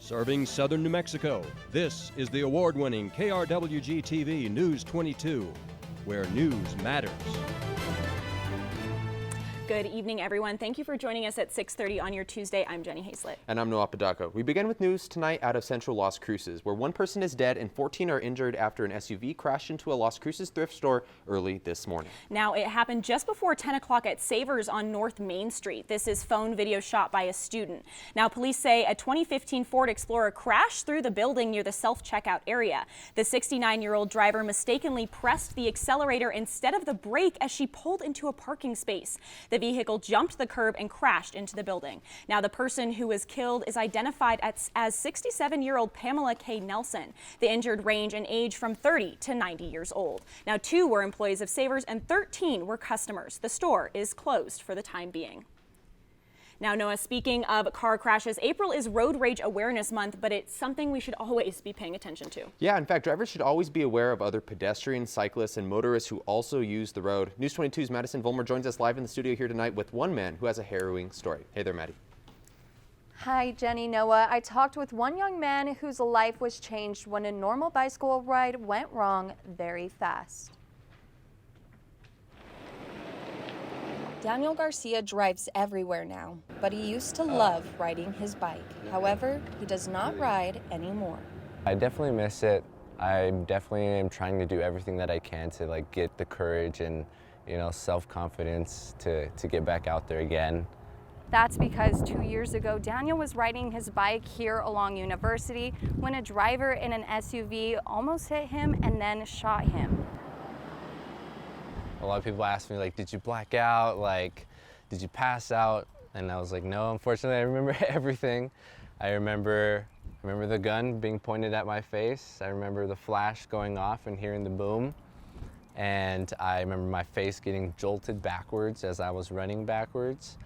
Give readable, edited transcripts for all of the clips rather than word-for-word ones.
Serving southern New Mexico, this is the award-winning KRWG-TV News 22, where news matters. Good evening, everyone. Thank you for joining us at 6:30 on your Tuesday. I'm Jenny Hazlett. And I'm Noah Padaka. We begin with news tonight out of Central Las Cruces, where one person is dead and 14 are injured after an SUV crashed into a Las Cruces thrift store early this morning. Now, it happened just before 10 o'clock at Savers on North Main Street. This is phone video shot by a student. Now, police say a 2015 Ford Explorer crashed through the building near the self-checkout area. The 69-year-old driver mistakenly pressed the accelerator instead of the brake as she pulled into a parking space. The vehicle jumped the curb and crashed into the building. Now, the person who was killed is identified as 67-year-old Pamela K. Nelson. The injured range in age from 30 to 90 years old. Now, 2 were employees of Savers and 13 were customers. The store is closed for the time being. Now, Noah, speaking of car crashes, April is Road Rage Awareness Month, but it's something we should always be paying attention to. Yeah, in fact, drivers should always be aware of other pedestrians, cyclists, and motorists who also use the road. News 22's Madison Vollmer joins us live in the studio here tonight with one man who has a harrowing story. Hey there, Maddie. Hi, Jenny, Noah. I talked with one young man whose life was changed when a normal bicycle ride went wrong very fast. Daniel Garcia drives everywhere now, but he used to love riding his bike. However, he does not ride anymore. I definitely miss it. I definitely am trying to do everything that I can to get the courage and self-confidence to get back out there again. That's because 2 years ago, Daniel was riding his bike here along University when a driver in an SUV almost hit him and then shot him. A lot of people ask me, did you black out? Did you pass out? And I was like, no, unfortunately, I remember everything. I remember the gun being pointed at my face. I remember the flash going off and hearing the boom. And I remember my face getting jolted backwards as I was running backwards.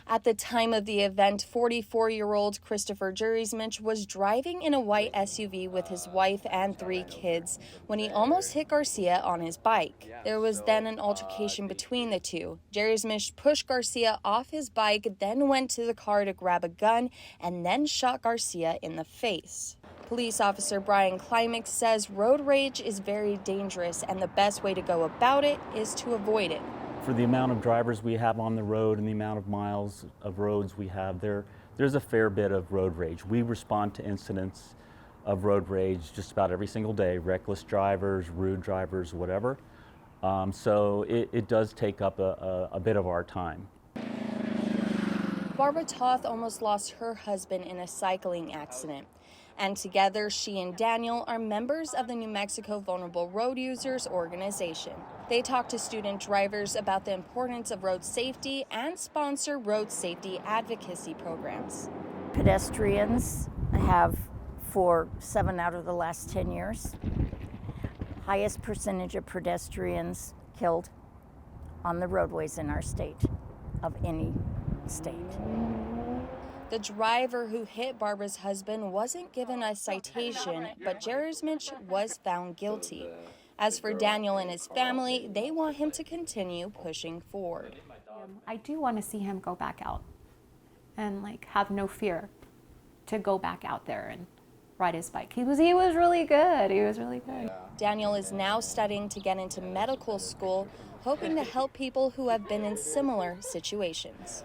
At the time of the event, 44-year-old Christopher Jurismich was driving in a white SUV with his wife and 3 kids when he almost hit Garcia on his bike. There was then an altercation between the two. Jurismich pushed Garcia off his bike, then went to the car to grab a gun, and then shot Garcia in the face. Police officer Brian Klimek says road rage is very dangerous, and the best way to go about it is to avoid it. For the amount of drivers we have on the road and the amount of miles of roads we have, there's a fair bit of road rage. We respond to incidents of road rage just about every single day, reckless drivers, rude drivers, whatever. So it does take up a bit of our time. Barbara Toth almost lost her husband in a cycling accident. And together, she and Daniel are members of the New Mexico Vulnerable Road Users Organization. They talk to student drivers about the importance of road safety and sponsor road safety advocacy programs. Pedestrians have, for 7 out of the last 10 years, highest percentage of pedestrians killed on the roadways in our state of any state. The driver who hit Barbara's husband wasn't given a citation, but Jurismich was found guilty. As for Daniel and his family, they want him to continue pushing forward. I do want to see him go back out and have no fear to go back out there and ride his bike. He was really good. He was really good. Daniel is now studying to get into medical school, hoping to help people who have been in similar situations.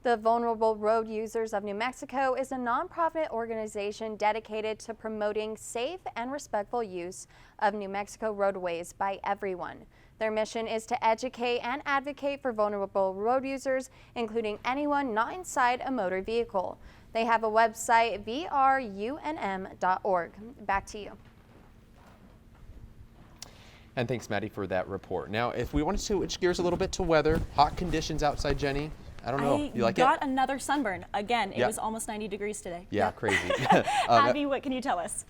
The Vulnerable Road Users of New Mexico is a nonprofit organization dedicated to promoting safe and respectful use of New Mexico roadways by everyone. Their mission is to educate and advocate for vulnerable road users, including anyone not inside a motor vehicle. They have a website, vrunm.org. Back to you. And thanks, Maddie, for that report. Now, if we want to switch gears a little bit to weather, hot conditions outside, Jenny. I don't know. You like it? I got another sunburn. Again, it was almost 90 degrees today. Yeah, crazy. Abby, what can you tell us?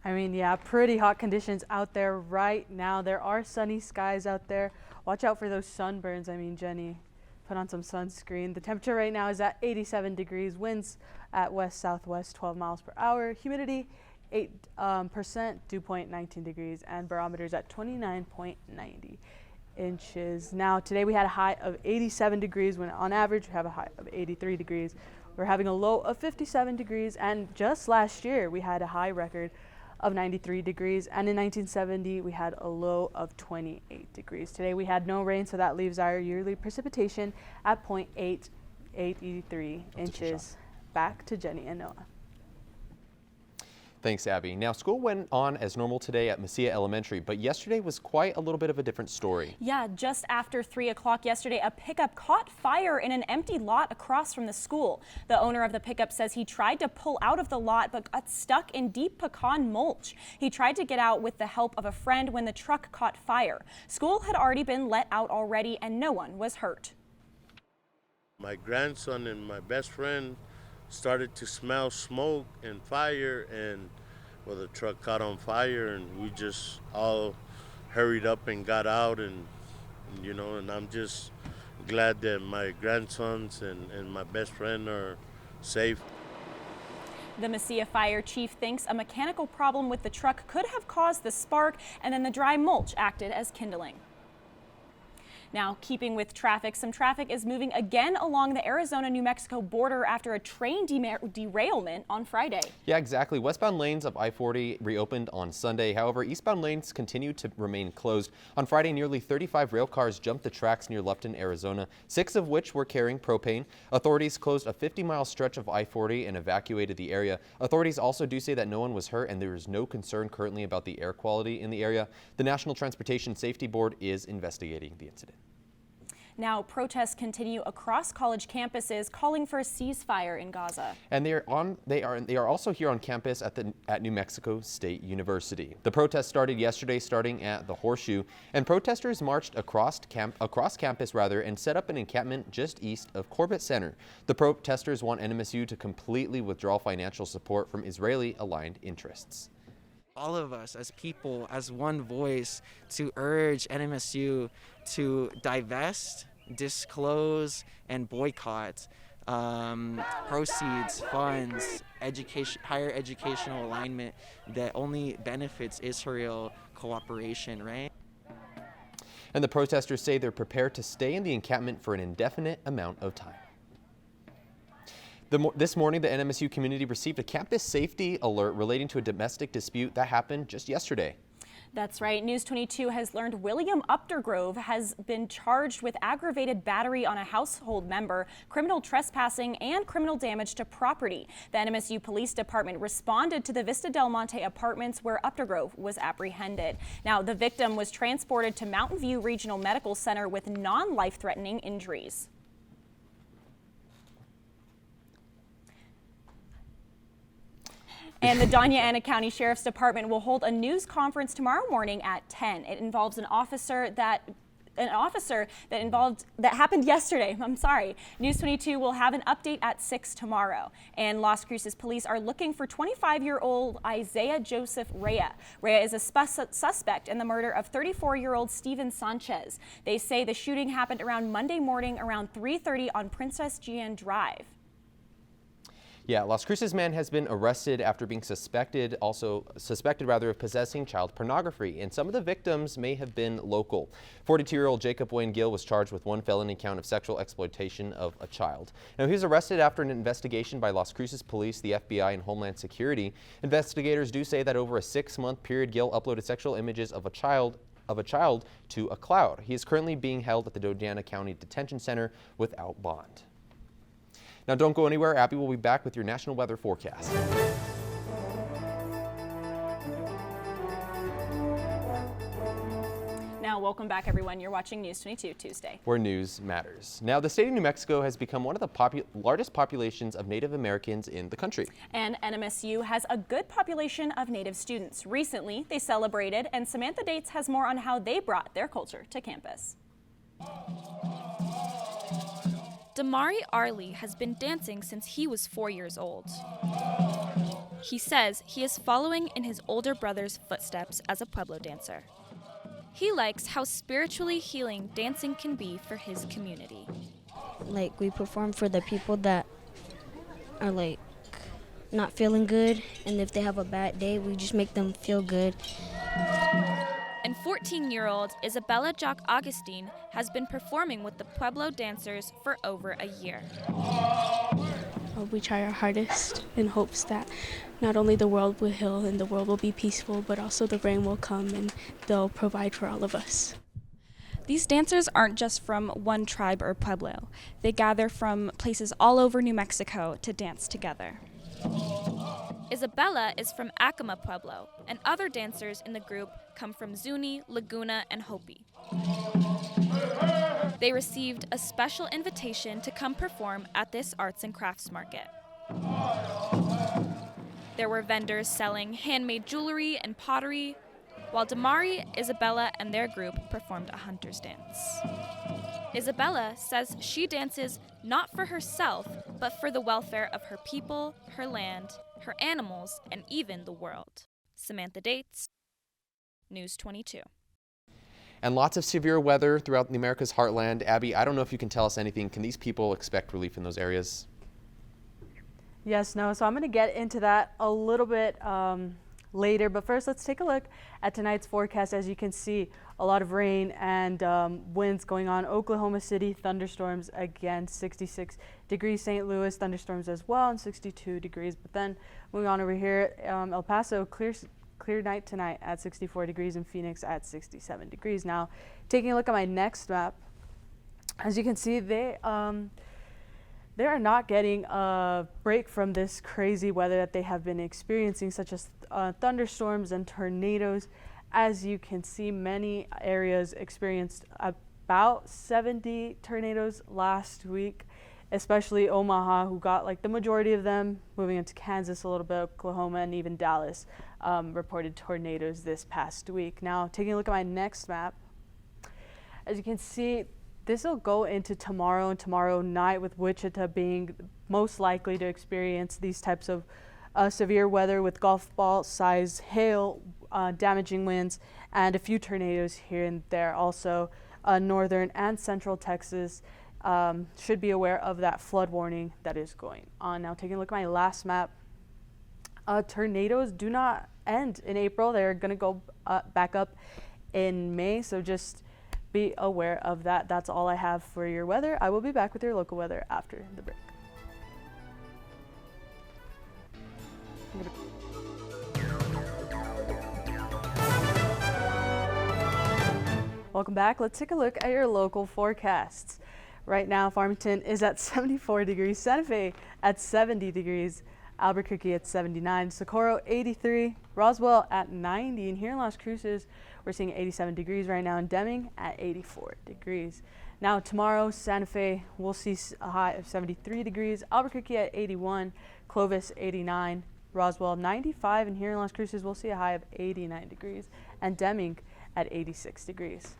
I mean, yeah, pretty hot conditions out there right now. There are sunny skies out there. Watch out for those sunburns. I mean, Jenny, put on some sunscreen. The temperature right now is at 87 degrees. Winds at west-southwest 12 miles per hour. Humidity 8%, dew point 19 degrees, and barometers at 29.90. inches. Now today we had a high of 87 degrees when on average we have a high of 83 degrees. We're having a low of 57 degrees, and just last year we had a high record of 93 degrees, and in 1970 we had a low of 28 degrees. Today we had no rain, so that leaves our yearly precipitation at 0.883 inches. Back to Jenny and Noah. Thanks, Abby. Now, school went on as normal today at Mesilla Elementary, but yesterday was quite a little bit of a different story. Yeah, just after 3 o'clock yesterday, a pickup caught fire in an empty lot across from the school. The owner of the pickup says he tried to pull out of the lot but got stuck in deep pecan mulch. He tried to get out with the help of a friend when the truck caught fire. School had already been let out already and no one was hurt. My grandson and my best friend started to smell smoke and fire, and well, the truck caught on fire, and we just all hurried up and got out, and you know, and I'm just glad that my grandsons and my best friend are safe. The Mesilla fire chief thinks a mechanical problem with the truck could have caused the spark, and then the dry mulch acted as kindling. Now, keeping with traffic, some traffic is moving again along the Arizona-New Mexico border after a train derailment on Friday. Yeah, exactly. Westbound lanes of I-40 reopened on Sunday. However, eastbound lanes continue to remain closed. On Friday, nearly 35 rail cars jumped the tracks near Lufton, Arizona, 6 of which were carrying propane. Authorities closed a 50-mile stretch of I-40 and evacuated the area. Authorities also do say that no one was hurt and there is no concern currently about the air quality in the area. The National Transportation Safety Board is investigating the incident. Now, protests continue across college campuses calling for a ceasefire in Gaza. And they are also here on campus at New Mexico State University. The protest started yesterday, starting at the Horseshoe, and protesters marched across campus and set up an encampment just east of Corbett Center. The protesters want NMSU to completely withdraw financial support from Israeli-aligned interests. All of us as people, as one voice, to urge NMSU to divest, disclose, and boycott proceeds, funds, higher educational alignment that only benefits Israel cooperation, right? And the protesters say they're prepared to stay in the encampment for an indefinite amount of time. This morning, the NMSU community received a campus safety alert relating to a domestic dispute that happened just yesterday. That's right. News22 has learned William Updergrove has been charged with aggravated battery on a household member, criminal trespassing, and criminal damage to property. The NMSU Police Department responded to the Vista Del Monte apartments where Updergrove was apprehended. Now, the victim was transported to Mountain View Regional Medical Center with non-life-threatening injuries. And the Doña Ana County Sheriff's Department will hold a news conference tomorrow morning at 10. It involves an officer that happened yesterday. I'm sorry. News22 will have an update at 6 tomorrow. And Las Cruces police are looking for 25-year-old Isaiah Joseph Rea. Rea is a suspect in the murder of 34-year-old Steven Sanchez. They say the shooting happened around Monday morning around 3:30 on Princess Jeanne Drive. Yeah, Las Cruces man has been arrested after being suspected of possessing child pornography, and some of the victims may have been local. 42-year-old Jacob Wayne Gill was charged with 1 felony count of sexual exploitation of a child. Now, he was arrested after an investigation by Las Cruces police, the FBI, and Homeland Security. Investigators do say that over a 6-month period, Gill uploaded sexual images of a child to a cloud. He is currently being held at the Doña County Detention Center without bond. Now, don't go anywhere. Abby will be back with your national weather forecast. Now, welcome back, everyone. You're watching News 22 Tuesday, where news matters. Now, the state of New Mexico has become one of the largest populations of Native Americans in the country. And NMSU has a good population of Native students. Recently, they celebrated, and Samantha Dates has more on how they brought their culture to campus. Damari Arley has been dancing since he was 4 years old. He says he is following in his older brother's footsteps as a Pueblo dancer. He likes how spiritually healing dancing can be for his community. Like, we perform for the people that are like not feeling good, and if they have a bad day, we just make them feel good. And 14-year-old Isabella Jock Augustine has been performing with the Pueblo dancers for over a year. We try our hardest in hopes that not only the world will heal and the world will be peaceful, but also the rain will come and they'll provide for all of us. These dancers aren't just from one tribe or pueblo. They gather from places all over New Mexico to dance together. Isabella is from Acoma Pueblo, and other dancers in the group come from Zuni, Laguna, and Hopi. They received a special invitation to come perform at this arts and crafts market. There were vendors selling handmade jewelry and pottery, while Damari, Isabella, and their group performed a hunter's dance. Isabella says she dances not for herself, but for the welfare of her people, her land, her animals, and even the world. Samantha Dates, News 22. And lots of severe weather throughout the America's heartland. Abby, I don't know if you can tell us anything. Can these people expect relief in those areas? Yes, no. So I'm going to get into that a little bit later. But first, let's take a look at tonight's forecast. As you can see, a lot of rain and winds going on. Oklahoma City, thunderstorms again, 66 degrees. St. Louis, thunderstorms as well, and 62 degrees. But then moving on over here, El Paso, clear night tonight at 64 degrees, and Phoenix at 67 degrees. Now, taking a look at my next map, as you can see, they are not getting a break from this crazy weather that they have been experiencing, such as thunderstorms and tornadoes. As you can see, many areas experienced about 70 tornadoes last week, especially Omaha, who got like the majority of them. Moving into Kansas a little bit, Oklahoma, and even Dallas reported tornadoes this past week. Now, taking a look at my next map, as you can see, this will go into tomorrow and tomorrow night, with Wichita being most likely to experience these types of severe weather with golf ball size hail, damaging winds, and a few tornadoes here and there. Also, northern and central Texas should be aware of that flood warning that is going on. Now, taking a look at my last map, tornadoes do not end in April. They're going to go back up in May, so just be aware of that. That's all I have for your weather. I will be back with your local weather after the break. Welcome back. Let's take a look at your local forecasts. Right now, Farmington is at 74 degrees, Santa Fe at 70 degrees, Albuquerque at 79, Socorro 83, Roswell at 90, and here in Las Cruces, we're seeing 87 degrees right now, and Deming at 84 degrees. Now tomorrow, Santa Fe will see a high of 73 degrees, Albuquerque at 81, Clovis 89, Roswell 95, and here in Las Cruces, we'll see a high of 89 degrees, and Deming at 86 degrees.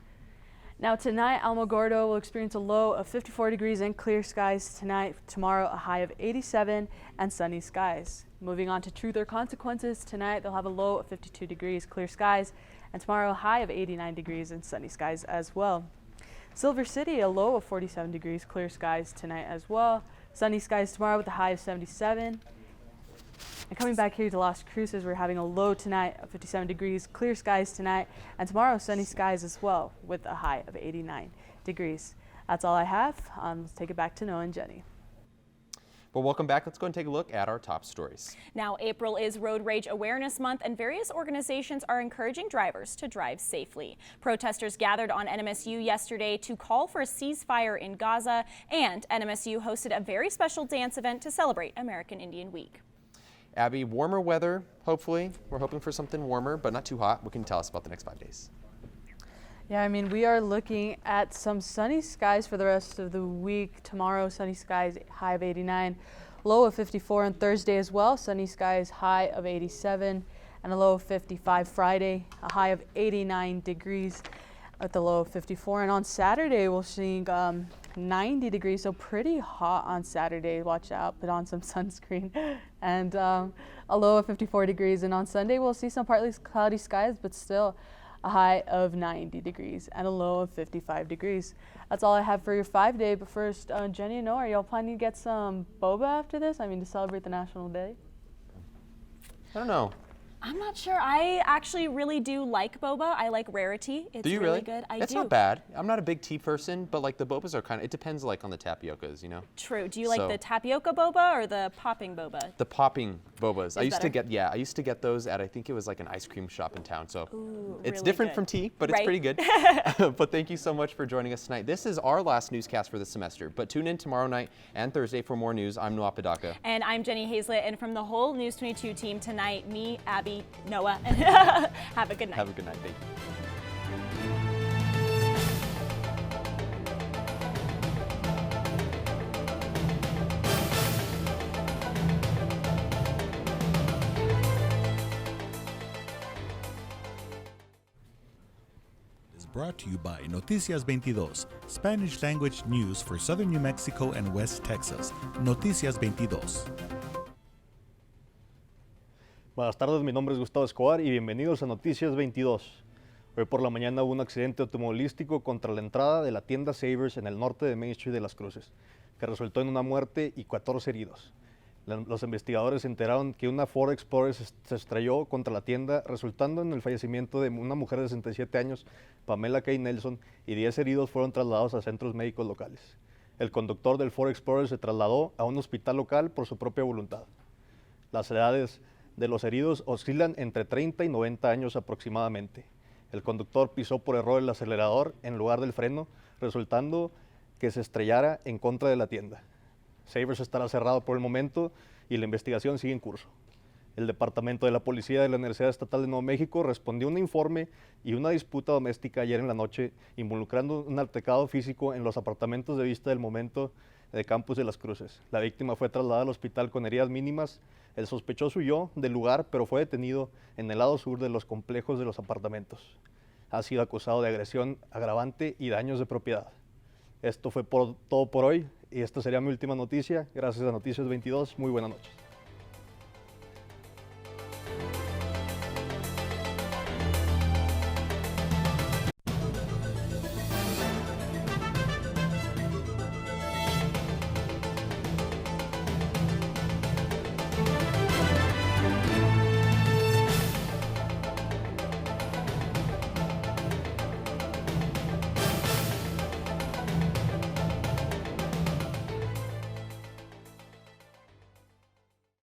Now tonight, Alamogordo will experience a low of 54 degrees and clear skies tonight. Tomorrow, a high of 87 and sunny skies. Moving on to Truth or Consequences, tonight they'll have a low of 52 degrees, clear skies, and tomorrow a high of 89 degrees and sunny skies as well. Silver City, a low of 47 degrees, clear skies tonight as well. Sunny skies tomorrow with a high of 77. And coming back here to Las Cruces, we're having a low tonight of 57 degrees, clear skies tonight, and tomorrow sunny skies as well with a high of 89 degrees. That's all I have. Let's take it back to Noah and Jenny. Well, welcome back. Let's go and take a look at our top stories. Now, April is Road Rage Awareness Month, and various organizations are encouraging drivers to drive safely. Protesters gathered on NMSU yesterday to call for a ceasefire in Gaza, and NMSU hosted a very special dance event to celebrate American Indian Week. Abby, warmer weather, hopefully. We're hoping for something warmer, but not too hot. What can you tell us about the next 5 days? Yeah, I mean, we are looking at some sunny skies for the rest of the week. Tomorrow, sunny skies, high of 89, low of 54 on Thursday as well. Sunny skies, high of 87, and a low of 55 Friday, a high of 89 degrees at the low of 54. And on Saturday, we're seeing 90 degrees, so pretty hot on Saturday. Watch out, put on some sunscreen. And a low of 54 degrees. And on Sunday, we'll see some partly cloudy skies, but still a high of 90 degrees and a low of 55 degrees. That's all I have for your 5-day. But first, Jenny and Noah, are y'all planning to get some boba after this? I mean, to celebrate the National Day? I don't know. I'm not sure. I actually really do like boba. I like Rarity. It's Do you really really? good. I It's do. not bad. I'm not a big tea person, but like the bobas are kind of, it depends like on the tapiocas, you know? True. Do you like So- the tapioca boba or the popping boba? The popping bobas. I used better? to get, yeah, I used to get those at, I think it was like an ice cream shop in town. So Ooh, it's really different good. from tea, but it's Right. pretty good. But thank you so much for joining us tonight. This is our last newscast for the semester, but tune in tomorrow night and Thursday for more news. I'm Noah Padaka. And I'm Jenny Hazlett, and from the whole News 22 team tonight, me, Abby, Noah, and have a good night. Have a good night. Thank you. Is brought to you by Noticias 22, Spanish language news for southern New Mexico and West Texas. Noticias 22. Buenas tardes, mi nombre es Gustavo Escobar y bienvenidos a Noticias 22. Hoy por la mañana hubo un accidente automovilístico contra la entrada de la tienda Savers en el norte de Main Street de Las Cruces, que resultó en una muerte y 14 heridos. Los investigadores se enteraron que una Ford Explorer se estrelló contra la tienda, resultando en el fallecimiento de una mujer de 67 años, Pamela K. Nelson, y 10 heridos fueron trasladados a centros médicos locales. El conductor del Ford Explorer se trasladó a un hospital local por su propia voluntad. Las edades de los heridos oscilan entre 30 y 90 años aproximadamente. El conductor pisó por error el acelerador en lugar del freno, resultando que se estrellara en contra de la tienda. Savers estará cerrado por el momento y la investigación sigue en curso. El Departamento de la Policía de la Universidad Estatal de Nuevo México respondió a un informe y una disputa doméstica ayer en la noche involucrando un altercado físico en los apartamentos de vista del momento de Campus de Las Cruces. La víctima fue trasladada al hospital con heridas mínimas. El sospechoso huyó del lugar, pero fue detenido en el lado sur de los complejos de los apartamentos. Ha sido acusado de agresión agravante y daños de propiedad. Esto fue todo por hoy y esta sería mi última noticia. Gracias a Noticias 22. Muy buenas noches.